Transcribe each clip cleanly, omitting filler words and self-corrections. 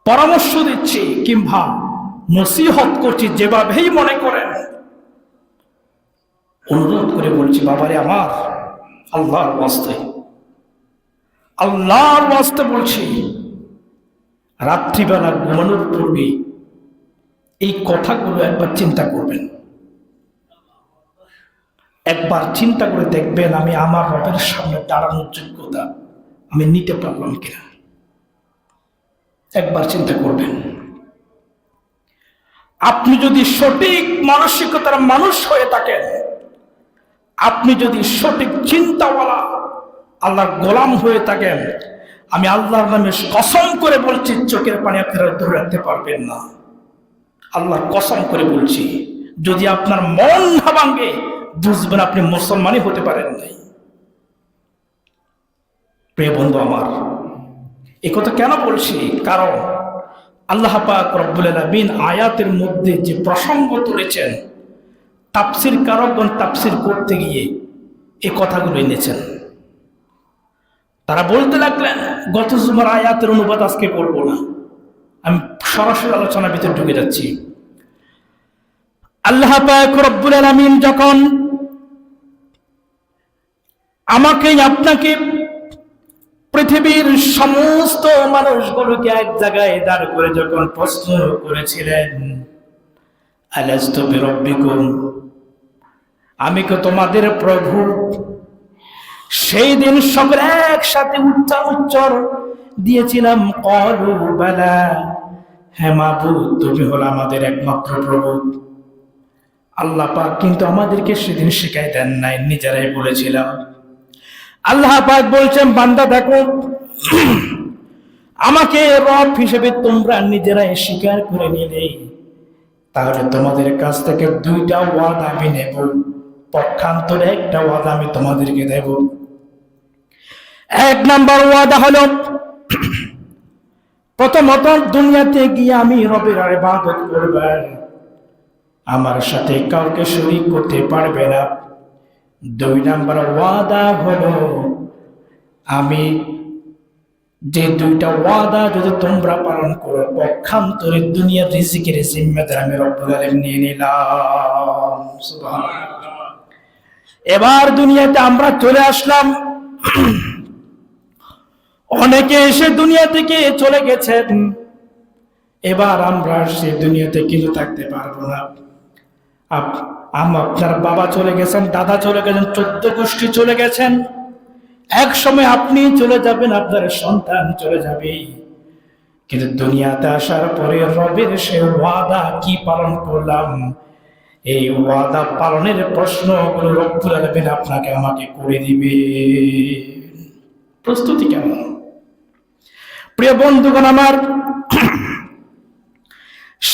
পরামর্শ দিচ্ছি কিংবা নসিহত করছি, যেভাবেই মনে করেন, অনুরোধ করে বলছি, বাবারে আমার, আল্লাহর ওয়াস্তে বলছি, রাত্রিবেলা ঘুমানোর পূর্বে এই কথাগুলো একবার চিন্তা করবেন। একবার চিন্তা করে দেখবেন আমি আমার রবের সামনে দাঁড়ানোর যোগ্যতা আমি নিতে পারলাম কিনা। একবার চিন্তা করবেন। আপনি যদি সঠিক মানসিকতার মানুষ হয়ে থাকেন, আপনি যদি সঠিক চিন্তাওয়ালা আল্লাহর গোলাম হয়ে থাকেন, আমি আল্লাহর নামে কসম করে বলছি, চোখের পানি আপনারা ধরে রাখতে পারবেন না। আল্লাহর কসম করে বলছি, যদি আপনার মন না ভাঙে, বুঝবেন আপনি মুসলমানই হতে পারেন নাই। প্রিয় বন্ধু আমার, এই কথা কেন বলছি? কারণ আল্লাহ পাক রব্বুল আলামিন আয়াতের মধ্যে যে প্রসঙ্গ তুলেছেন, তাফসীর কারকগণ তাফসীর করতে গিয়ে এই কথাগুলো এনেছেন। তারা বলতে লাগলেন, গত জুমার আয়াতের অনুবাদ আজকে করব না, আমি সরাসরি আলোচনার ভিতরে ঢুকে যাচ্ছি। আল্লাহ পাক রব্বুল আলামিন যখন আমাকে আপনাকে পৃথিবীর সমস্ত মানুষগুলোকে এক জায়গায় দাঁড় করে যখন প্রশ্ন করেছিলেন, আলাস্তু বিরাব্বিকুম, আমি কি তোমাদের প্রভু? সেই দিন সকলে একসাথে উচ্চার দিয়েছিলাম, ক্বালু বালা, হ্যাঁ মাবুদ, তুমি হলো আমাদের একমাত্র প্রভু। আল্লাহ পাক কিন্তু আমাদেরকে সেদিন শিখাই দেন নাই, নিজেরাই বলেছিলাম। আল্লাহ পাক বলছেন, বান্দা দেখো, আমাকে রব হিসেবে তোমরা নিজেরাই স্বীকার করে নিলে, তাহলে তোমাদের কাছ থেকে দুইটা ওয়াদা আমি নেব, পক্ষান্তরে একটা ওয়াদা আমি তোমাদেরকে দেব। এক নাম্বার ওয়াদা হলো, প্রথমত দুনিয়াতে গিয়ে আমি রবের ইবাদত করবে, আমার সাথে কাউকে শরীক করতে পারবে না। দুই নাম্বার ওয়াদা হলো, আমি যে দুইটা ওয়াদা যদি তোমরা পালন করো, পক্ষান্তরে দুনিয়ার রিজিকের জিম্মেদার আমি রব্বুল আলামিন নিয়ে নিলাম। সুবহানাল্লাহ। এবার দুনিয়াতে আমরা চলে আসলাম। অনেকে এসে দুনিয়া থেকে চলে গেছেন, এবার আমরা সে দুনিয়াতে কিন্তু থাকতে পারবো না। আপনার বাবা চলে গেছেন, দাদা চলে গেছেন, 14 গোষ্ঠী চলে গেছেন। এক সময় আপনি চলে যাবেন, আপনার সন্তান চলে যাবে। কিন্তু দুনিয়াতে আসার পরে রবের সে ওয়াদা কি পালন করলাম, এই ওয়াদা পালনের প্রশ্নগুলো রব্বুল আলামিন আপনাকে আমাকে করে দিবে। প্রস্তুতি কেমন? প্রিয় বন্ধুগণ আমার,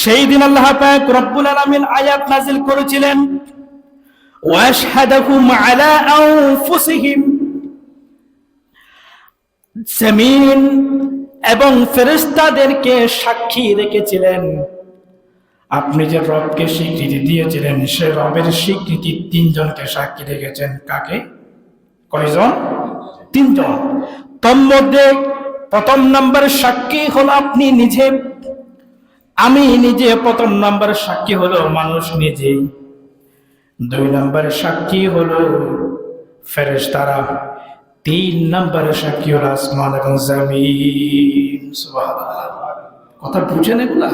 সেই দিন আল্লাহ পাক রব্বুল আলামিন আয়াত নাযিল করেছিলেন, ওয়াশহাদাহুম আলা আনফুসিহিম, জমিন এবং ফেরেশতাদেরকে সাক্ষী রেখেছিলেন। আপনি যে রবকে স্বীকৃতি দিয়েছিলেন, সে রবের স্বীকৃতি 3 জনকে সাক্ষী রেখেছেন। কাকে? কয়জন? 3 জন। তোর মধ্যে প্রথম নম্বরের সাক্ষী হলো আপনি নিজে, আমি নিজে। প্রথম নম্বরের সাক্ষী হলো মানুষ নিজে। 2 নম্বরের সাক্ষী হলো ফেরেশতারা। 3 নম্বরের সাক্ষী হলো আসমান এবং জমিন। সুবহানাল্লাহ। কথা বুঝেন? এগুলা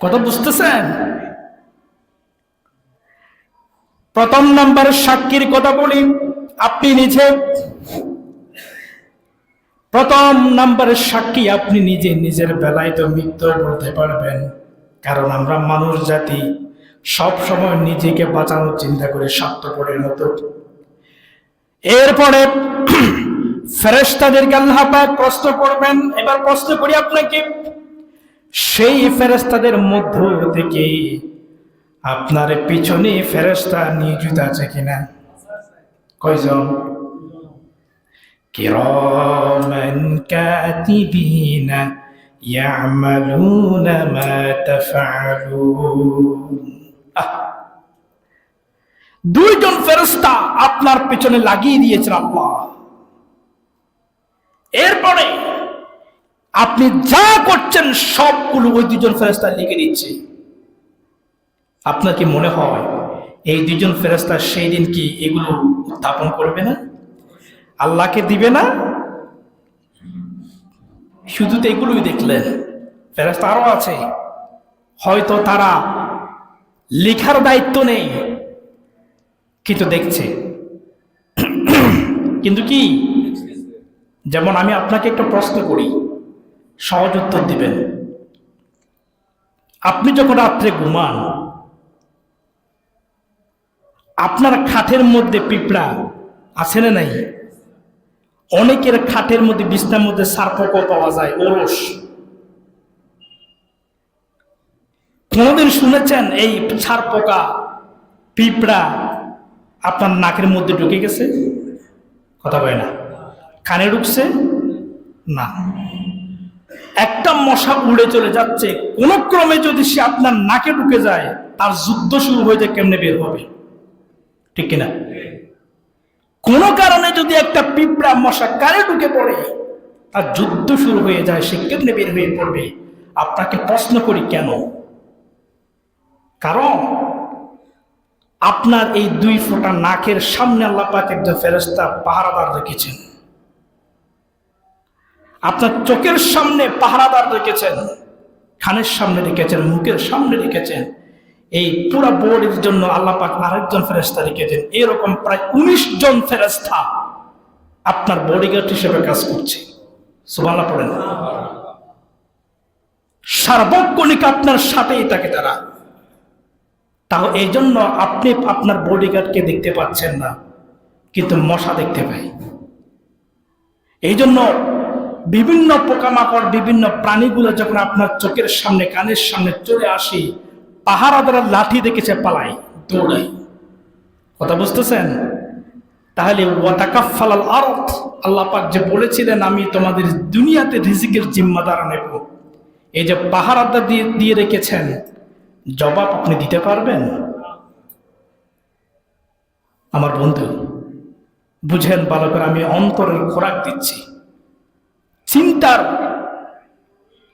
কথা বুঝতেছেন? প্রথম নম্বরের সাক্ষীর কথা বলি, আপনি নিজে। প্রথম নম্বরের সাক্ষী আপনি নিজে। নিজের বেলায় তো মৃত্যু বলতে পারবেন, কারণ আমরা মানুষ জাতি সব সময় নিজেকে বাঁচানোর চিন্তা করে, স্বার্থপরের মতো। এরপরে ফেরেশতাদেরকে আল্লাহ পাক প্রশ্ন করবেন। এবার প্রশ্ন করি আপনাকে, সেই ফেরেশতাদের মধ্য থেকে আপনার পিছনে ফেরেশতা নিয়োজিত আছে কিনা? কয়জন? কিরামান কাতিবিনা ইয়ামালুনা মা তাফআলুন। 2 জন ফেরেশতা আপনার পিছনে লাগিয়ে দিয়েছেন আল্লাহ। এরপরে আপনি যা করছেন সবগুলো ওই দুজন ফেরেশতা লিখে দিচ্ছে। আপনার কি মনে হয় এই দুজন ফেরেশতা সেই দিন কি এগুলো উত্থাপন করবে না, আল্লাহকে দিবে না? শুধু তো এগুলোই দেখলেন, ফেরেশতা আরো আছে, হয়তো তারা লেখার দায়িত্ব নেই কিন্তু দেখছে। কিন্তু কি, যেমন আমি আপনাকে একটা প্রশ্ন করি, সহজ উত্তর দিবেন। আপনি যখন রাত্রে ঘুমান, আপনার খাটের মধ্যে পিঁপড়া আছে না নাই? অনেকের খাটের মধ্যে, বিছনার মধ্যে সারপোকা পাওয়া যায়, ওরস। কোনদিন শুনেছেন এই সারপোকা, পিঁপড়া আপনার নাকের মধ্যে ঢুকে গেছে? কথা বলে না। কানে ঢুকছে না। একটা মশা উড়ে চলে যাচ্ছে, কোন ক্রমে যদি সে আপনার নাকে ঢুকে যায়, তার যুদ্ধ শুরু হয়ে যায়, কেমনে বের হবে? ঠিক কিনা? কোন কারণে যদি একটা পিঁপড়া মশা কানে ঢুকে পড়ে, তার যুদ্ধ শুরু হয়ে যায়, সে কেমনে বের হয়ে পড়বে? আপনাকে প্রশ্ন করি কেন? কারণ আপনার এই 2 ফোঁটা নাকের সামনে আল্লাহ পাক একজন ফেরেশতা পাহারাদার রেখেছেন। আপনার চোখের সামনে পাহারাদার রেখেছেন, কানের সামনে রেখেছেন, মুখের সামনে রেখেছেন। এই পুরো বডির জন্য আল্লাহ পাক আরেকজন ফেরেশতা রেখেছেন। এরকম প্রায় 19 জন ফেরেশতা আপনার বডিগার্ড হিসেবে কাজ করছে। সুবহানাল্লাহ পড়েন। সার্বক্ষণিক আপনার সাথেই থাকে তারা। তাও এই জন্য আপনি আপনার বডিগার্ডকে দেখতে পাচ্ছেন না, কিন্তু মশা দেখতে পাই। এই জন্য বিভিন্ন পোকামাকড়, বিভিন্ন প্রাণীগুলো যখন আপনার চোখের সামনে, কানের সামনে চলে আসি, পাহারাদার লাঠি দেখেছে পালায়, দৌড়ায়। কথা বুঝতেছেন? তাহলে ওয়াতাকাফফালাল আরদ, আল্লাহ পাক যে বলেছিলেন আমি তোমাদের দুনিয়াতে রিজিকের জিম্মাদার নেব, এই যে পাহারাদার দিয়ে রেখেছেন, জবাব আপনি দিতে পারবেন? আমার বন্ধু বুঝেন ভালো করে, আমি অন্তরের খোরাক দিচ্ছি,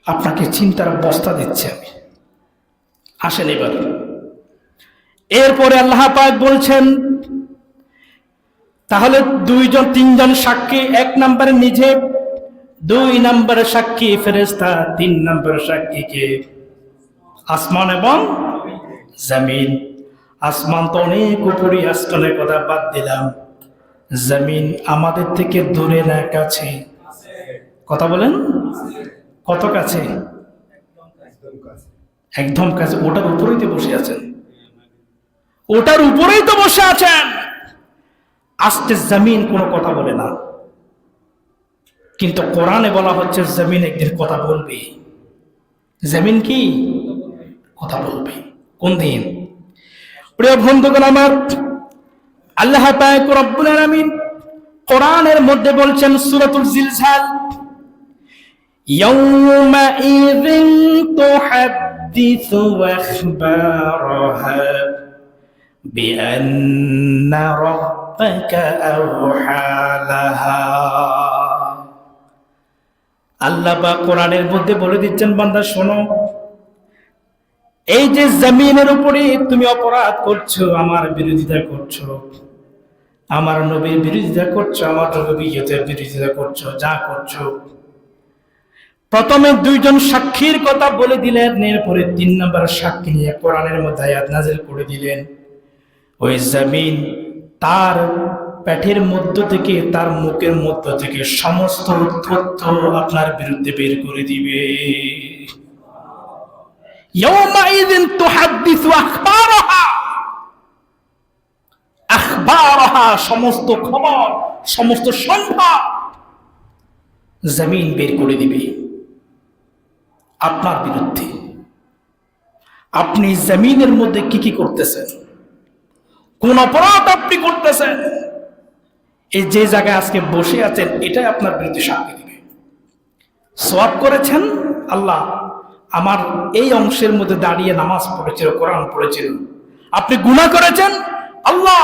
আপনাকে চিন্তার বস্তা দিচ্ছি আমি। আসেন এবার। এরপরে আল্লাহ পাক বলছেন, তাহলে 2-3 সাক্ষী, 1 নম্বরে নিজে, 2 নম্বরে সাক্ষী ফেরেশতা, 3 নম্বরে সাক্ষী কে? আসমান এবং জমিন। আসমান তো অনেক উপরে, আসমানের কথা বাদ দিলাম। জমিন আমাদের থেকে দূরে না কাছে? কথা বলেন, কত কাছে? একদম কাছে। ওটার উপরেই তো বসে আছেন, ওটার উপরেই তো বসে আছেন। আস্তে জমিন কোনো কথা বলে না, কিন্তু কোরআনে বলা হচ্ছে জমিন একদিন কথা বলবে। জমিন কি কথা বলবে? কোন দিন? প্রিয় বন্ধুগণ আমার, আল্লাহ পাক রব্বুল আলামিন কোরআনের মধ্যে বলছেন, সূরাতুল জিলজাল, ইয়াউমাইযিন তুহাদ্দিসু আখবারাহা বিআন্না রাব্বাকা আওহা লাহা। আল্লাহ পাক কোরআনের মধ্যে বলে দিচ্ছেন, বান্দা শোনো, এই যে জমিনের উপরে তুমি অপরাধ করছো, আমার বিরোধিতা করছো, আমার নবীর বিরোধিতা করছো, আমার নবীয়তের বিরোধিতা করছো, যা করছো, প্রথমে 2 সাক্ষীর কথা বলে দিলেন, এরপরে 3 নম্বর সাক্ষী নিয়ে কোরআনের মধ্যে আয়াত নাযিল করে দিলেন। ওই জমিন তার পেটের মধ্য থেকে, তার মুখের মধ্য থেকে সমস্ত তথ্য আপনার বিরুদ্ধে বের করে দিবে। ইয়াউমাইযিন তুহাদ্দিসু আখবারাহা, আখবারাহা সমস্ত খবর, সমস্ত সংবাদ জমিন বের করে দিবে আপনার বিরুদ্ধে। আপনি জমিনের মধ্যে কি কি করতেছেন, কোন অপরাধ আপনি করতেছেন, এই যে জায়গায় আজকে বসে আছেন, এটাই আপনার বিরুদ্ধে সাক্ষী দিবে। সওয়াব করেছেন, আল্লাহ আমার এই অংশের মধ্যে দাঁড়িয়ে নামাজ পড়েছিল, কোরআন পড়েছিল। আপনি গুনাহ করেছেন, আল্লাহ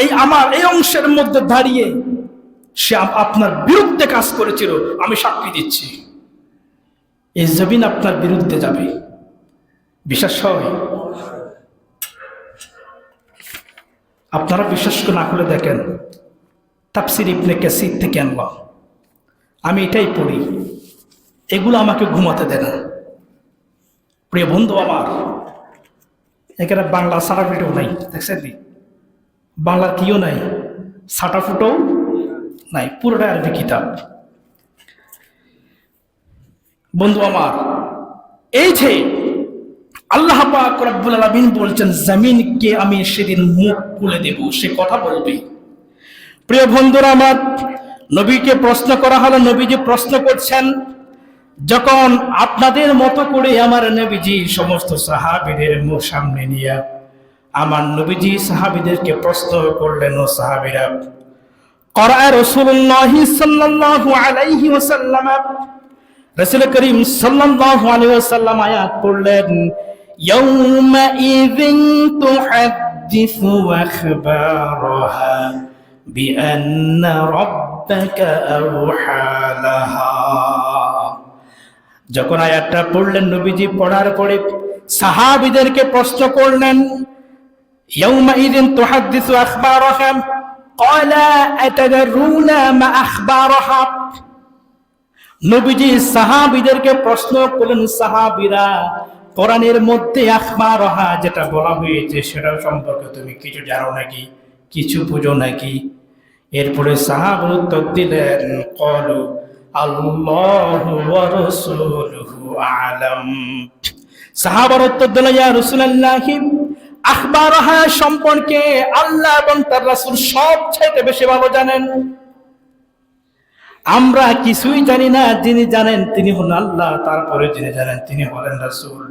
এই আমার এই অংশের মধ্যে দাঁড়িয়ে সে আপনার বিরুদ্ধে কাজ করেছিল, আমি সাক্ষী দিচ্ছি। এই জমিন আপনার বিরুদ্ধে যাবে। বিশ্বাস হয়? আপনারা বিশ্বাস না করে দেখেন, তাফসীর ইবনে কাসীর থেকে আনলাম, আমি এটাই পড়ি, এগুলো আমাকে ঘুমাতে দেয় না। প্রিয় বন্ধু আমার, এখানে বাংলা সার্টিফিকেটও নাই, দেখছেন নি? বাংলার কিও নাই, সার্টিফিকেটও নাই, পুরোটা আরবি কিতাব। বন্ধু আমার, এই যে আল্লাহ পাক রব্বুল আলামিন বলছেন জমিনকে আমি সেদিন মুখ খুলে দেব, সে কথা বলবে। প্রিয় বন্ধুরা আমার, নবীকে প্রশ্ন করা হলো, নবীজি প্রশ্ন করছেন, যখন আপনাদের মতো করে আমার নবীজি সমস্ত সাহাবীদের মুখ সামনে নিয়ে আমার নবীজি সাহাবীদেরকে প্রশ্ন করলেন, ও সাহাবীরা, ক্বরা রাসূলুল্লাহ সাল্লাল্লাহু আলাইহি ওয়াসাল্লাম, রাসূল করিম সাল্লাল্লাহু আলাইহি ওয়াসাল্লাম আয়াত পড়লেন, ইয়াউমা ইযিন তুহাদ্দিসু আখবারাহা বিআন্না রাব্বাকা আওহা লাহা। যখন আয়াতটা পড়লেন, নবীজি পড়ার পরে সাহাবীদেরকে প্রশ্ন করলেন, ইয়াউমা ইযিন তুহাদ্দিসু আখবারাহা ক্বালা আতাদরুনা মা আখবারাহা। নবীজি সাহাবীদেরকে প্রশ্ন করলেন, সাহাবীরা, কোরআনের মধ্যে আখবারাহা যেটা বলা হয়েছে সেটা সম্পর্কে তুমি কিছু জানো নাকি, কিছু বুঝো নাকি? এরপরে সাহাবা উত্তর দিলেন, ক্বালু আল্লাহু ওয়া রাসূলুহু আ'লাম। সাহাবার উত্তর দিলেন, ইয়া রাসূলুল্লাহ, আখবারাহা সম্পর্কে আল্লাহ এবং তার রাসূল সবচেয়ে বেশি ভালো জানেন। আমরা কিছুই জানি না, যিনি জানেন তিনি হলেন আল্লাহ, তারপরে যিনি জানেন তিনি হলেন রাসূল।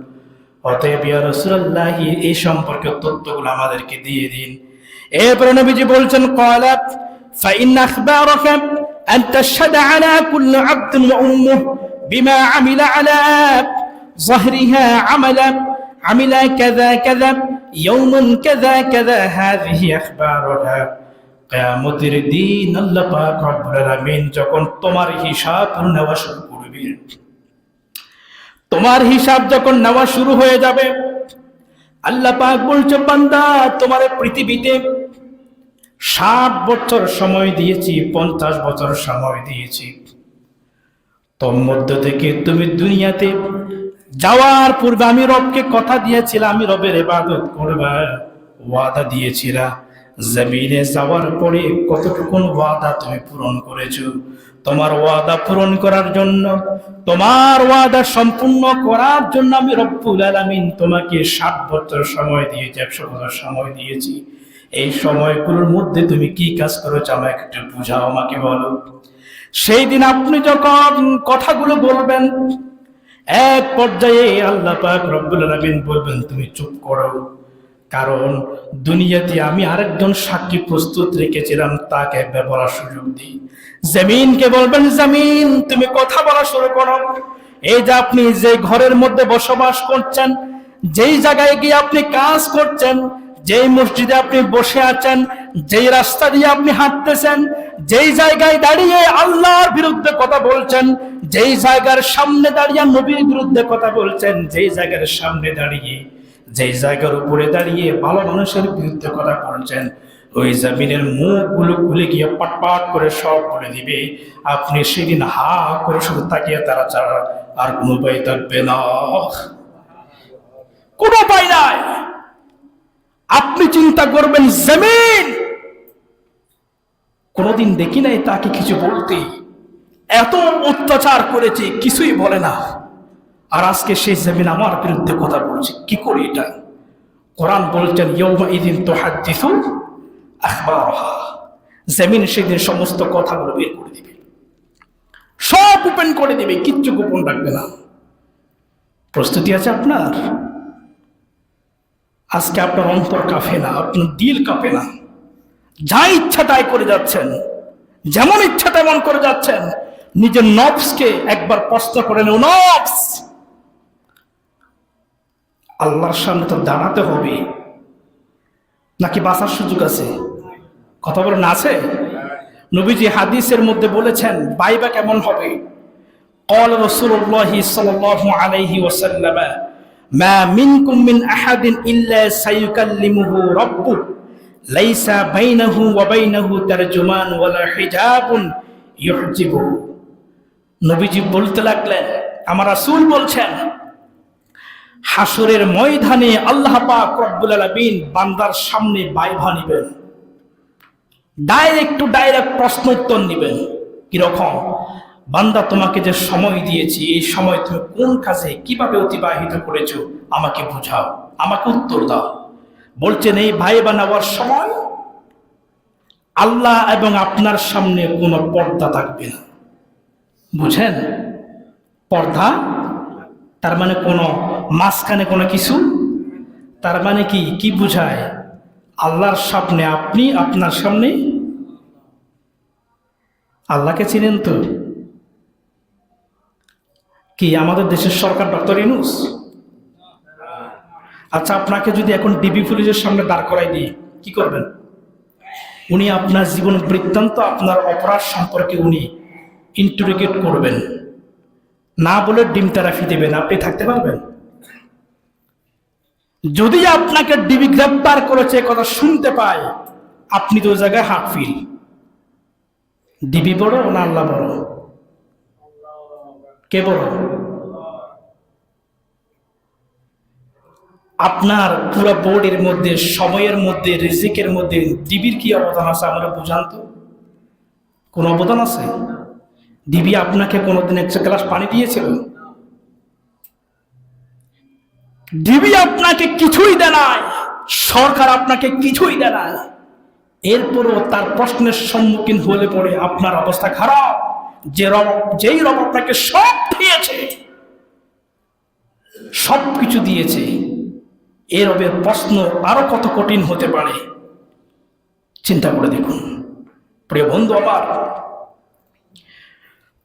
অতএব ইয়া রাসূলুল্লাহ, এই সম্পর্কে তথ্যগুলো আমাদেরকে দিয়ে দিন। এরপরে নবীজি বলছেন, ক্বালাত ফাইন আখবারাকা আন তাশহাদা আলা কুল্লি আবদিন ওয়া উম্মুহু বিমা আমিলা আলা যাহরিহা আমিলা কাযা কাযা ইয়াওমান কাযা কাযা, হাযিহি আখবারুহা। কিয়ামতের দিন আল্লাহ পাক রব্বুল আলামিন যখন তোমার হিসাব নেওয়া শুরু করবে, তোমার হিসাব যখন নেওয়া শুরু হয়ে যাবে, আল্লাহ পাক বলছে, বান্দা, তোমার পৃথিবীতে 60 বছর সময় দিয়েছি, 50 বছর সময় দিয়েছি, তোর মধ্য থেকে তুমি দুনিয়াতে যাওয়ার পূর্বে আমি রবকে কথা দিয়েছিলাম, আমি রবের ইবাদত করবা, ওয়াদা দিয়েছিলাম। জমিনে যাওয়ার পরে কতটুকুন ওয়াদা তুমি পূরণ করেছো? তোমার ওয়াদা পূরণ করার জন্য, তোমার ওয়াদা সম্পূর্ণ করার জন্য আমি রব্বুল আলামিন তোমাকে 60 বছর সময় দিয়েছি, 100 বছর সময় দিয়েছি। এই সময়গুলোর মধ্যে তুমি কি কাজ করেছো আমাকে একটু বুঝাও, আমাকে বলো। সেই দিন আপনি যখন কথাগুলো বলবেন, এক পর্যায়ে আল্লাহ পাক রব্বুল আলামিন বলবেন, তুমি চুপ করো, কারণ দুনিয়াতে আমি আরেকজন সাক্ষী প্রস্তুত রেখেছিলাম, তাকে একবার বলার সুযোগ দিই। জমিনকে বলবেন, জমিন তুমি কথা বলা শুরু করো। এই যে আপনি যে ঘরের মধ্যে বসবাস করছেন, যেই জায়গায় গিয়ে আপনি কাজ করছেন, যেই মসজিদে আপনি বসে আছেন, যেই রাস্তা দিয়ে আপনি হাঁটতেছেন, যেই জায়গায় দাঁড়িয়ে আল্লাহর বিরুদ্ধে কথা বলছেন, যেই জায়গার সামনে দাঁড়িয়ে নবীর বিরুদ্ধে কথা বলছেন, যেই জায়গার সামনে দাঁড়িয়ে, যেই জায়গার উপরে দাঁড়িয়ে ভালো মানুষের বিরুদ্ধে কথা বলছেন, ওই জমিনের মুখগুলো খুলে গিয়ে পাটপাট করে সব বলে দিবে। আপনি সেদিন হা করে শুধু তাকিয়ে তারা ছাড়া আর কোনো উপায় থাকবে না, কোনো উপায় নাই। আপনি চিন্তা করবেন, জমিন কোনোদিন দেখি নাই তাকে কিছু বলতে, এত অত্যাচার করেছে কিছুই বলে না, আর আজকে সেই জমিন আমার বিরুদ্ধে কথা বলছে, কি করি এটা? কোরআন বলছেন, ইয়াউমা ইযিন তুহাদ্দিসু আখবারাহা, জমিন সেদিন সমস্ত কথাগুলো বের করে দিবে, সব ওপেন করে দিবে, কিচ্ছু গোপন রাখবে না। প্রস্তুতি আছে আপনার? আজকে আপনার অন্তর কাঁপে না, আপনার দিল কাঁপে না, যা ইচ্ছা তাই করে যাচ্ছেন, যেমন ইচ্ছা তেমন করে যাচ্ছেন। নিজের নফসকে একবার প্রশ্ন করে নেও, নফস, আল্লাহর সামনে তো দাঁড়াতে হবে, নাকি বাঁচার সুযোগ আছে? কথা বলেন, আছে? নবীজি হাদিসের মধ্যে বলেছেন, বাইবা কেমন হবে? قال رسول الله صلى الله عليه وسلم ما منكم من أحد إلا سيكلمه ربه ليس بينه وبينه ترجمان ولا حجاب يحجبه নবীজি বলতে লাগলেন, আমার রাসূল বলছেন, হাসরের ময়দানে আল্লাহ পাক রব্বুল আলামিন বান্দার সামনে ভাইভা নিবেন, ডাইরেক্ট প্রশ্ন উত্তর নিবেন। কিরকম? বান্দা, তোমাকে যে সময় দিয়েছি, এই সময় তুমি কোন কাজে কিভাবে অতিবাহিত করেছো আমাকে বুঝাও, আমাকে উত্তর দাও। বলছেন, এই ভাইভা নেওয়ার সময় আল্লাহ এবং আপনার সামনে কোনো পর্দা থাকবে না। বুঝেন? পর্দা তার মানে কোনো মাঝখানে কোনো কিছু, তার মানে কি বুঝায়? আল্লাহর সামনে আপনি, আপনার সামনে আল্লাহকে চিনেন তো? কি আমাদের দেশের সরকার ডক্টর ইউনূস? আচ্ছা, আপনাকে যদি এখন ডিবি পুলিশের সামনে দাঁড় করাই দিই, কি করবেন? উনি আপনার জীবন বৃত্তান্ত, আপনার অপরাধ সম্পর্কে উনি ইন্টারোগেট করবেন, না বলে ডিম তেরাফি দেবেন, আপনি থাকতে পারবেন? যদি আপনাকে ডিবি গ্রেপ্তার করেছে কথা শুনতে পায়, আপনি তো ওই জায়গায় হাত ফিল। ডিবি বড় না আল্লাহ বড়? কে বড়? আপনার পুরো বোর্ডের মধ্যে, সময়ের মধ্যে, রিজিকের মধ্যে ডিবির কি অবদান আছে আমরা বুঝান তো? কোন অবদান আছে? ডিবি আপনাকে কোনোদিন একটা গ্লাস পানি দিয়েছিল? ডিবি আপনাকে কিছুই দেয় নাই, সরকার আপনাকে কিছুই দেয় নাই, এরপরও তার প্রশ্নের সম্মুখীন হলে পড়ে আপনার অবস্থা খারাপ। যেই রব আপনাকে সব দিয়েছে, সব কিছু দিয়েছে, এ রবের প্রশ্ন আরো কত কঠিন হতে পারে চিন্তা করে দেখুন। প্রিয় বন্ধু আমার,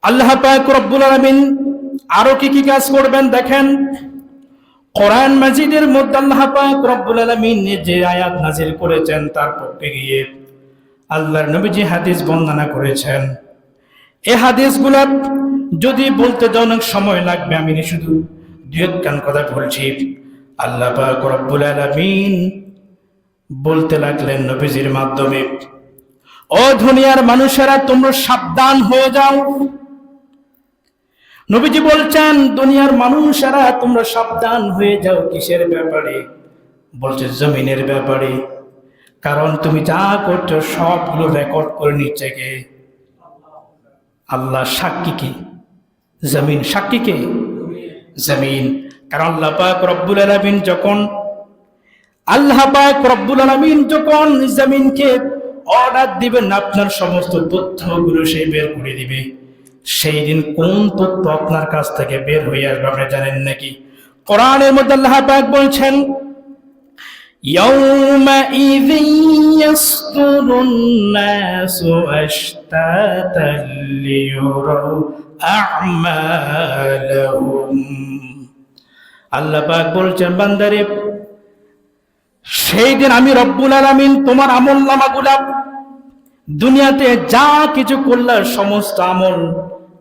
আল্লাহ পাক রব্বুল আলামিন আরো কি কাজ করবেন দেখেন। কোরআন মাজিদের মধ্যে আল্লাহ পাক রব্বুল আলামিন যে আয়াত নাজিল করেছেন, তার পক্ষে গিয়ে আল্লাহর নবীজি হাদিস বর্ণনা করেছেন। এই হাদিসগুলো যদি বলতে যাও অনেক সময় লাগবে, আমি শুধু দুই-একখান কথা বলছি। আল্লাহ পাক রব্বুল আলামিন বলতে লাগলেন নবীজির মাধ্যমে, ও দুনিয়ার মানুষেরা, তোমরা সাবধান হয়ে যাও। নবীজি বলছেন, দুনিয়ার মানুষেরা তোমরা সাবধান হয়ে যাও। কিসের ব্যাপারে? বলছে জমিনের ব্যাপারে। কারণ তুমি যা করছো সবগুলো রেকর্ড করে নিচ্ছে কে? আল্লাহ। সাক্ষী কে? জমিন। সাক্ষী কে? জমিন। কারণ আল্লাহ পাক রব্বুল আলামিন যখন জমিনকে অর্ডার দিবেন, আপনার সমস্ত তথ্যগুলো সে বের করে দিবে। সেই দিন কোন তথ্য আপনার কাছ থেকে বের হয়ে আসবে আপনি জানেন নাকি? কোরআনের মধ্যে আল্লাহ পাক বলছেন, ইয়াউমাইযিন ইয়াসদুরুন নাসু আশতাতান লিয়ুরাউ আ'মালাহুম। আল্লাহ পাক বলছেন, বান্দারে, সেই দিন আমি রব্বুল আলামিন তোমার আমলনামাগুলো, দুনিয়াতে যা কিছু করলে সমস্ত আমল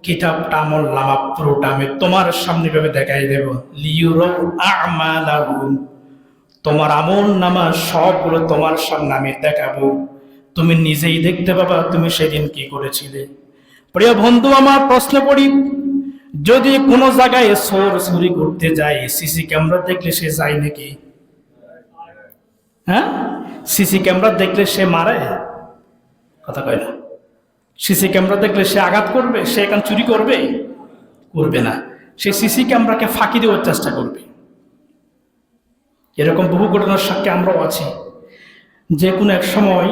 কিতাবটা, আমলনামা পুরোটা আমি তোমার সামনে ভাবে দেখাই দেব। লিয়ুরাউ আ'মালাহুম, তোমার আমলনামা সবগুলো তোমার সামনে আমি দেখাবো, তুমি নিজেই দেখতে পাবা তুমি সেদিন কি করেছিলে। প্রিয় বন্ধু আমার, প্রশ্ন করি, যদি কোনো জায়গায় চোর চুরি করতে যায়, সিসি ক্যামেরা দেখলে সে যায় নাকি? হ্যাঁ, সিসি ক্যামেরা দেখলে সে মারে? কথা কয় না। সিসি ক্যামেরা দেখলে সে আঘাত করবে? সে এখান চুরি করবে? করবে না। সে সিসি ক্যামেরাকে ফাঁকি দেওয়ার চেষ্টা করবে। এরকম বহু ঘটনার সাক্ষী আমরাও আছি। যে কোনো এক সময়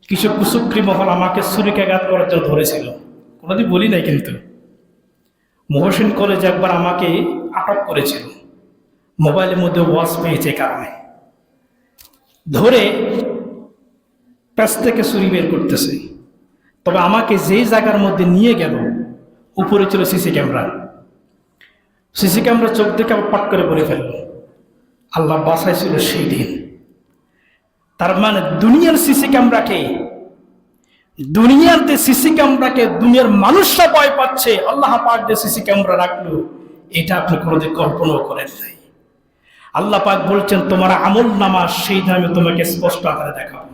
কিছু কুচক্রী মহল আমাকে ছুরিকাঘাত করার জন্য ধরেছিল, কোনোদিন বলি নাই, কিন্তু মহসিন কলেজে একবার আমাকে আটক করেছিল, মোবাইলের মধ্যে ওয়াচ পেয়েছে কারণে। ধরে প্যাচ থেকে ছুরি বের করতেছে। তবে আমাকে যেই জায়গার মধ্যে নিয়ে গেল, উপরে ছিল সিসি ক্যামেরা। সিসি ক্যামেরা চোখ দেখে আবার পাট করে বলে ফেলল। আল্লাহ বাঁচাইছিল সেই দিন। তার মানে দুনিয়ার সিসি ক্যামেরাকে দুনিয়াতে সিসি ক্যামেরাকে দুনিয়ার মানুষরা ভয় পাচ্ছে, আল্লাহ পাক যে সিসি ক্যামেরা রাখলো এটা আপনি কোনোদিন কল্পনাও করেন নাই। আল্লাহ পাক বলছেন তোমার আমল নামা সেই দিন আমি তোমাকে স্পষ্ট আকারে দেখাবো,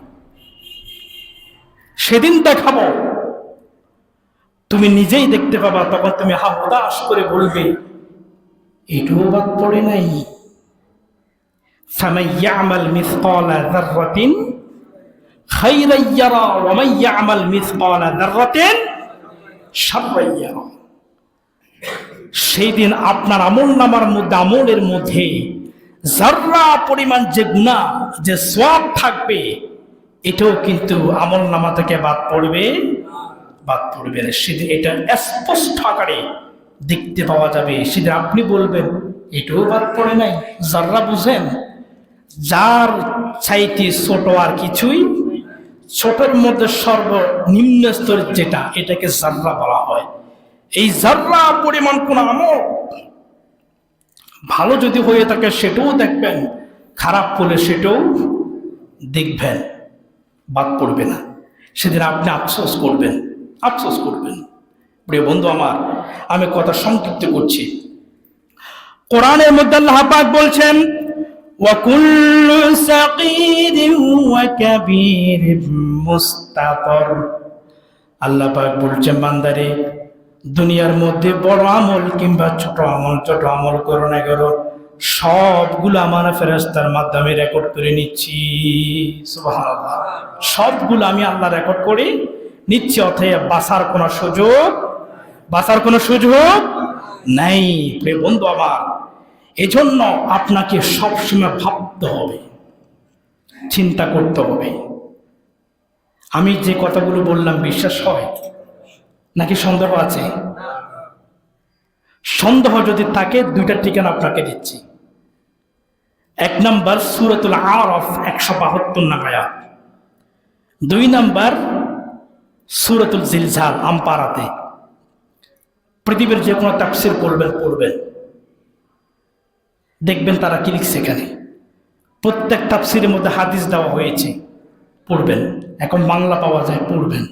সেদিন দেখাবো, তুমি নিজেই দেখতে পাবা। তখন তুমি হতাশ করে বলবে এটাও বাদ পড়ে নাই। ফামান ইয়ামাল মিসকালা যাররাতিন খায়রান ইয়ারা ওয়া মান ইয়ামাল মিসকালা যাররাতিন শাররান ইয়ারা। সেই দিন আপনার আমল নামার মধ্যে, আমলের মধ্যে যাররা পরিমাণ যে গুনাহ, যে সওয়াব থাকবে, এটাও কিন্তু আমল নামা থেকে বাদ পড়বে না। সেদিন এটা স্পষ্ট আকারে দেখতে পাওয়া যাবে। সেদিন আপনি বলবেন এটাও বাদ পড়ে নাই। যাররা বুঝেন, যার চাইতে ছোট আর কিছুই, ছোটের মধ্যে সর্বনিম্ন স্তর যেটা, এটাকে যাররা বলা হয়। এই যাররা পরিমাণ কোন আমল ভালো যদি হয়ে থাকে সেটাও দেখবেন, খারাপ হলে সেটাও দেখবেন, বাদ পড়বে না। সেদিন আপনি আফসোস করবেন। প্রিয় বন্ধু আমার, আমি কথা সংক্ষিপ্ত করছি। কোরআনের মধ্যে আল্লাহ পাক বলছেন ওয়া কুল্লু সাগীরিন ওয়া কাবীরিন মুস্তাতর। আল্লাহ পাক বলছেন বান্দারে, দুনিয়ার মধ্যে বড় আমল কিংবা ছোট আমল করো না করো, সবগুলো আমার ফেরেশতার মাধ্যমে রেকর্ড করে নিচ্ছি। সুবহানাল্লাহ, সবগুলো আমি আল্লাহ রেকর্ড করে নিচ্ছি। অতএব বাঁচার কোনো সুযোগ নাই। প্রিয় বন্ধু আমার, এজন্য আপনাকে সবসময় ভাবতে হবে, চিন্তা করতে হবে। আমি যে কথাগুলো বললাম বিশ্বাস হয় নাকি সন্দেহ আছে? সন্দেহ যদি থাকে, দুইটা ঠিকানা আপনাকে দিচ্ছি। 1 নম্বর সূরাতুল আরাফ 172 নং আয়াত, 2 নম্বর সূরাতুল জিলজাল আমপারাতে। পৃথিবীর যে কোনো তাফসীর পড়বেন, দেখবেন তারা কি লিখছে এখানে। প্রত্যেক তাফসীরের মধ্যে হাদিস দেওয়া হয়েছে, পড়বেন। এখন বাংলা পাওয়া যায়, পড়বেন।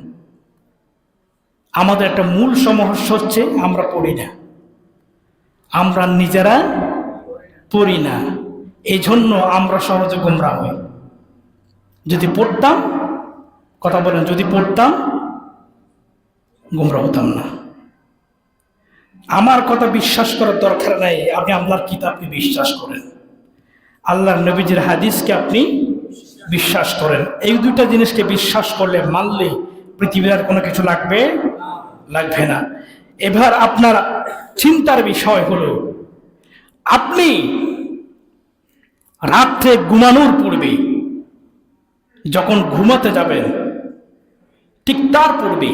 আমাদের একটা মূল সমস্যা হচ্ছে আমরা পড়ি না, আমরা নিজেরা পড়ি না। এই জন্য আমরা সহজে গোমরা হই। যদি পড়তাম, কথা বলেন, যদি পড়তাম গোমরা হতাম না। আমার কথা বিশ্বাস করার দরকার নাই, আপনি আল্লাহর কিতাবকে বিশ্বাস করেন, আল্লাহর নবীজির হাদিসকে আপনি বিশ্বাস করেন। এই দুইটা জিনিসকে বিশ্বাস করলে, মানলে, পৃথিবীর আর কোনো কিছু লাগবে না। এবার আপনার চিন্তার বিষয় হলো, আপনি রাত্রে ঘুমানোর পূর্বে, যখন ঘুমাতে যাবেন, ঠিক তার পূর্বে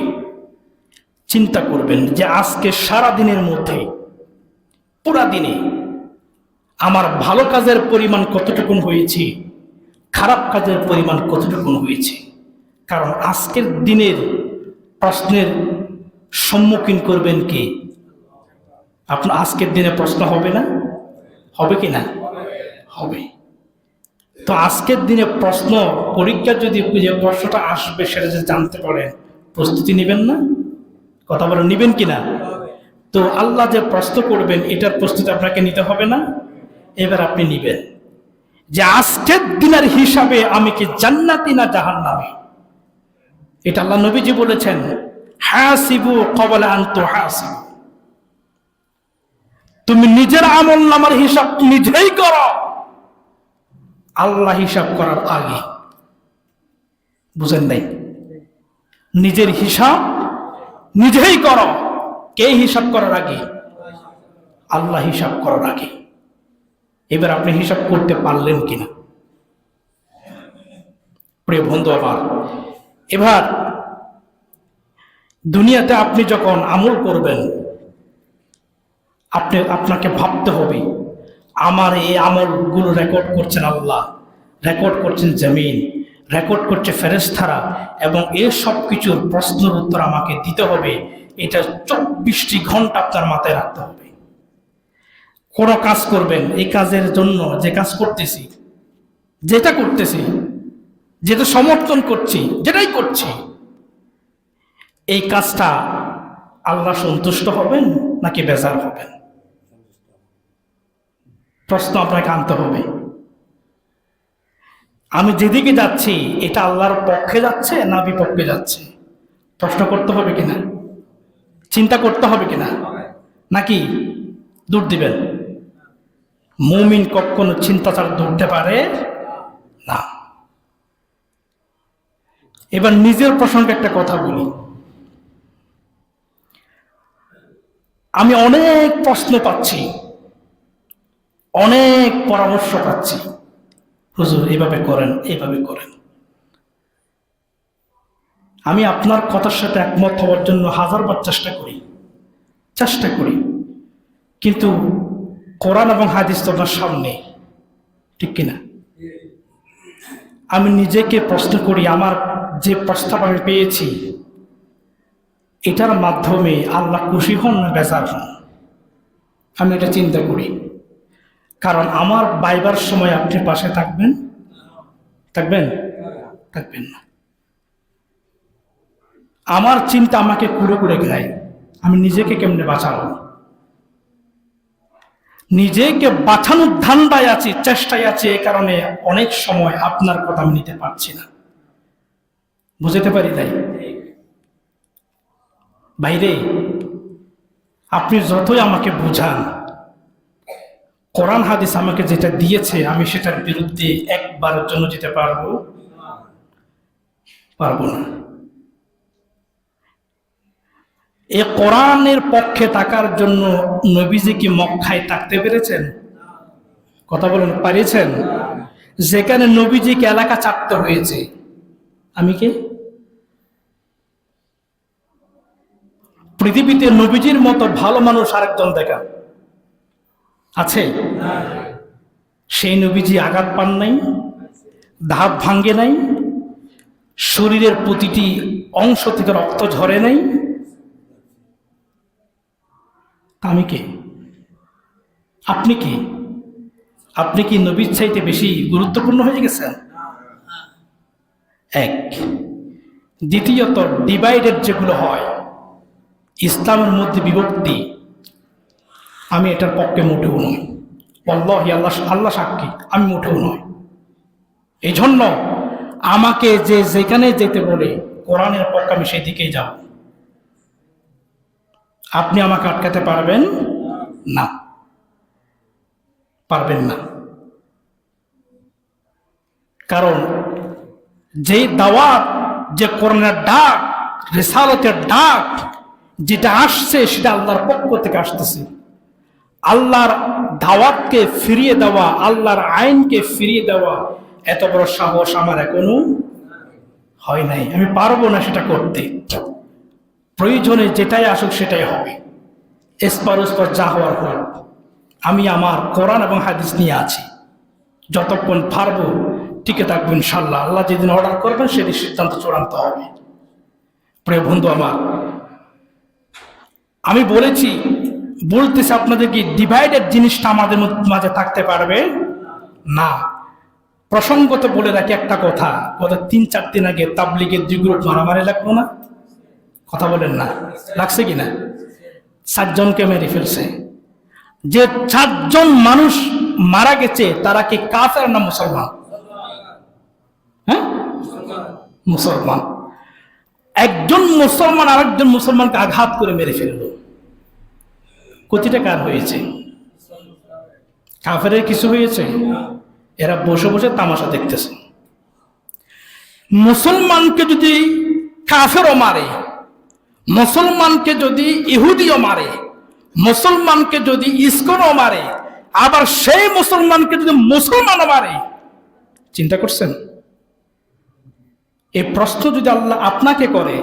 চিন্তা করবেন যে আজকে সারা দিনের মধ্যে, পুরা দিনে আমার ভালো কাজের পরিমাণ কতটুকুন হয়েছে, খারাপ কাজের পরিমাণ কতটুকুন হয়েছে। কারণ আজকের দিনের প্রশ্নের সম্মুখীন করবেন কে? আপনার আজকের দিনে প্রশ্ন হবে না? হবে কি না? হবে। তো আজকের দিনে প্রশ্ন, পরীক্ষা যদি যে প্রশ্নটা আসবে সেটা যদি জানতে পারেন, প্রস্তুতি নেবেন না? কথা বলেন, নিবেন কিনা? তো আল্লাহ যে প্রশ্ন করবেন, এটার প্রস্তুতি আপনাকে নিতে হবে না? এবার আপনি নিবেন যে আজকের দিনের হিসাবে আমি কি জান্নাতি না জাহান্নামী। এটা আল্লাহ নবীজি বলেছেন, হাসিবু ক্বাবলা আন তুহাসিবু। তুমি নিজের আমল নামার হিসাব নিজেই করো, আল্লাহ হিসাব করার আগে। বুঝেন নাই? নিজের হিসাব নিজেই করো। কে হিসাব করার আগে? আল্লাহ হিসাব করার আগে। এবার আপনি হিসাব করতে পারলেন কিনা? প্রিয় বন্ধু আমার, এবার দুনিয়াতে আপনি যখন আমল করবেন, আপনাকে ভাবতে হবে, আমার এই আমলগুলো রেকর্ড করছেন আল্লাহ, রেকর্ড করছেন জমিন, রেকর্ড করছে ফেরেশতারা, এবং এই সব কিছুর প্রশ্নের উত্তর আমাকে দিতে হবে। এটা 24টি ঘন্টা আপনার মাথায় রাখতে হবে। কোনো কাজ করবেন, এই কাজের জন্য যে কাজ করতেছি, যেটা সমর্থন করছি, যেটাই করছি, এই কাজটা আল্লাহ সন্তুষ্ট হবেন নাকি বেজার হবেন? প্রশ্ন আপনাকে আনতে হবে। আমি যেদিকে যাচ্ছি এটা আল্লাহর পক্ষে যাচ্ছে না বিপক্ষে যাচ্ছে? প্রশ্ন করতে হবে কিনা, চিন্তা করতে হবে কিনা, নাকি দূর দিবেন? মুমিন কখনো চিন্তা ছাড়া দৌড়তে পারে না। এবার নিজের প্রসঙ্গে একটা কথা বলি। আমি অনেক প্রশ্ন পাচ্ছি, অনেক পরামর্শ পাচ্ছি, হুজুর এভাবে করেন, এইভাবে করেন। আমি আপনার কথার সাথে একমত হওয়ার জন্য হাজারবার চেষ্টা করি, কিন্তু কোরআন এবং হাদিস তো আপনার সামনে, ঠিক কিনা? আমি নিজেকে প্রশ্ন করি, আমার যে প্রস্তাব আমি পেয়েছি এটার মাধ্যমে আল্লাহ খুশি হন না বেজার হন? আমি এটা চিন্তা করি। কারণ আমার বাইবার সময় আপনি পাশে থাকবেন না। আমার চিন্তা আমাকে কুড়ে খায়। আমি নিজেকে কেমনে বাঁচাবো? নিজেকে বাঁচানোর ধান্দায় আছি, চেষ্টায় আছি। এ কারণে অনেক সময় আপনার কথা আমি নিতে পারছি না, বুঝতে পারি। তাই বাইরে আপনি যতই আমাকে বুঝান, কোরআন হাদিস আমাকে যেটা দিয়েছে আমি সেটার বিরুদ্ধে একবারের জন্য যেতে পারবো না। এই কোরআনের পক্ষে থাকার জন্য নবীজি কি মক্কায় থাকতে পেরেছেন? কথা বলেন, পারিয়েছেন? যেখানে নবীজিকে এলাকা চাপতে হয়েছে, আমি কে? পৃথিবীতে নবীজির মতো ভালো মানুষ আরেকজন দেখা আছে? সেই নবীজি আঘাত পান নাই, ধাপ ভাঙ্গে নাই, শরীরের প্রতিটি অংশ থেকে রক্ত ঝরে নাই। আমি কে? আপনি কি? আপনি কি নবীর চাইতে বেশি গুরুত্বপূর্ণ হয়ে গেছেন? এক। দ্বিতীয়ত, ডিভাইডেড যেগুলো হয়, ইসলামের মধ্যে বিভক্তি, আমি এটার পক্ষে মোটেও নই। আল্লাহ সাক্ষী, আমি মোটেও নয়। এই জন্য আমাকে যে যেখানে যেতে বলে কোরআনের পক্ষে আমি সেদিকেই যাব। আপনি আমাকে আটকাতে পারবেন না, কারণ যেই দাওয়াত, যে কোরআনের ডাক, রিসালাতের ডাক যেটা আসছে সেটা আল্লাহর পক্ষ থেকে আসতেছে। আল্লাহর দাওয়াতকে ফিরিয়ে দেওয়া, আল্লাহর আইনকে ফিরিয়ে দেওয়া, এত বড় সাহস আমার এখনো হয় নাই। আমি পারবো না সেটা করতে। প্রয়োজনে যেটাই আসুক সেটাই হবে, এসপার ওসপার যা হওয়ার হোক। আমি আমার কোরআন এবং হাদিস নিয়ে আছি, যতক্ষণ পারবো টিকে থাকবো ইনশাল্লাহ। আল্লাহ যেদিন অর্ডার করবেন সেদিন সিদ্ধান্ত চূড়ান্ত হবে। প্রিয় বন্ধু আমার, আমি বলতেছি আপনাদেরকে, ডিভাইডেড জিনিসটা আমাদের মাঝে থাকতে পারবে না। প্রসঙ্গত বলে রাখি একটা কথা, 3-4 দিন আগে তাবলিগের 2 গ্রুপ মারামারি লাগলো না? কথা বলেন না, লাগছে কিনা? 4 জনকে মেরে ফেলছে। যে 4 জন মানুষ মারা গেছে তারা কি কাফের না মুসলমান? হ্যাঁ, মুসলমান। একজন মুসলমান আরেকজন মুসলমানকে আঘাত করে মেরে ফেললো। ক্ষতিটা কার হয়েছে? কাফেরের কিছু হয়েছে? এরা বসে বসে তামাশা দেখতেছে। মুসলমানকে যদি কাফেরও মারে, মুসলমানকে যদি ইহুদিও মারে, মুসলমানকে যদি ইসকনও মারে, আবার সেই মুসলমানকে যদি মুসলমানও মারে, চিন্তা করছেন? এই প্রশ্ন যদি আল্লাহ আপনাকে করে,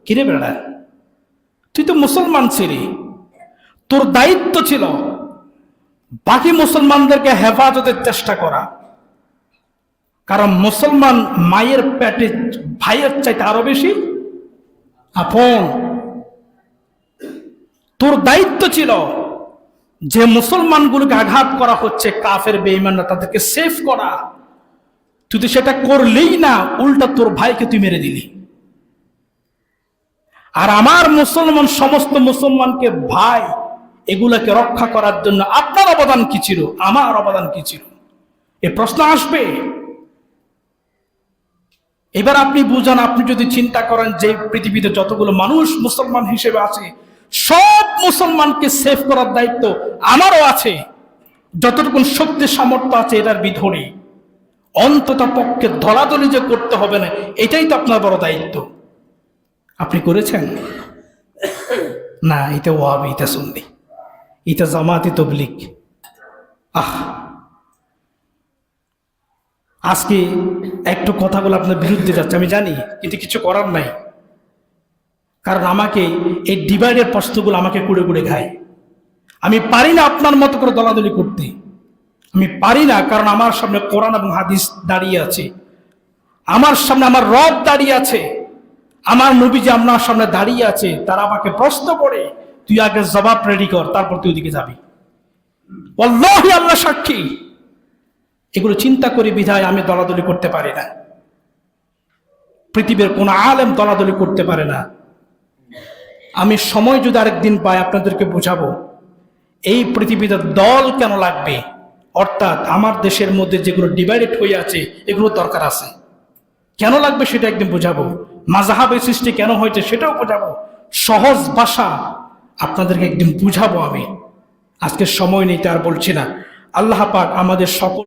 কিরে বেড়া, তুই তো মুসলমান ছিলি, তোর দায়িত্ব ছিল বাকি মুসলমানদেরকে হেফাজতের চেষ্টা করা। কারণ মুসলমান মায়ের পেটে ভাইয়ের চাইতে আরো বেশি আপন। তোর দায়িত্ব ছিল যে মুসলমানগুলোকে আঘাত করা হচ্ছে, কাফের বেঈমানরা, তাদেরকে সেফ করা। তুই তো সেটা করলেই না, উল্টা তোর ভাইকে তুই মেরে দিলি। আর আমার মুসলমান সমস্ত মুসলমানকে ভাই, এগুলাকে রক্ষা করার জন্য আপনার অবদান কি ছিল, আমার অবদান কি ছিল, এ প্রশ্ন আসবে। এবার আপনি বুঝান, আপনি যদি চিন্তা করেন যে পৃথিবীতে যতগুলো মানুষ মুসলমান হিসেবে আছে, সব মুসলমানকে সেভ করার দায়িত্ব আমারও আছে। যতটুকু শক্তি সামর্থ্য আছে এটার ভিতরে অন্তত পক্ষে দলাদলি যে করতে হবে না, এটাই তো আপনার বড় দায়িত্ব। আপনি করেছেন না? এটা ওয়াহাবি, এটা সুন্নি, এটা জামাতি তাবলীগ। আজকে একটু কথাগুলো আপনার বিরুদ্ধে যাচ্ছে আমি জানি, কিন্তু কিছু করার নাই, কারণ আমাকে এই ডিভাইডের প্রশ্নগুলো আমাকে কুড়ে কুড়ে খায়। আমি পারি না আপনার মতো করে দলাদলি করতে, আমি পারি না, কারণ আমার সামনে কোরআন এবং হাদিস দাঁড়িয়ে আছে, আমার সামনে আমার রব দাঁড়িয়ে আছে, আমার নবী যে আপনার সামনে দাঁড়িয়ে আছে, তারা আমাকে প্রশ্ন করে, তুই আগে জবাব রেডি কর, তারপর তুই ওদিকে যাবি। আল্লাহি আল্লাহ সাক্ষী, এগুলো চিন্তা করি বিধায় আমি দলাদলি করতে পারি না। পৃথিবীর কোন আলেম দলাদলি করতে পারে না। আমি সময় যদি আরেকদিন পাই আপনাদেরকে বোঝাবো এই পৃথিবীতে দল কেন লাগবে, অর্থাৎ আমার দেশের মধ্যে যেগুলো ডিভাইডেড হয়ে আছে এগুলো দরকার আছে, কেন লাগবে সেটা একদিন বোঝাবো। মাযহাবের সৃষ্টি কেন হয়েছে সেটাও বোঝাবো, সহজ ভাষা আপনাদেরকে একদিন বুঝাবো আমি। আজকে সময় নেই, তার বলছি না। আল্লাহ পাক আমাদের সকল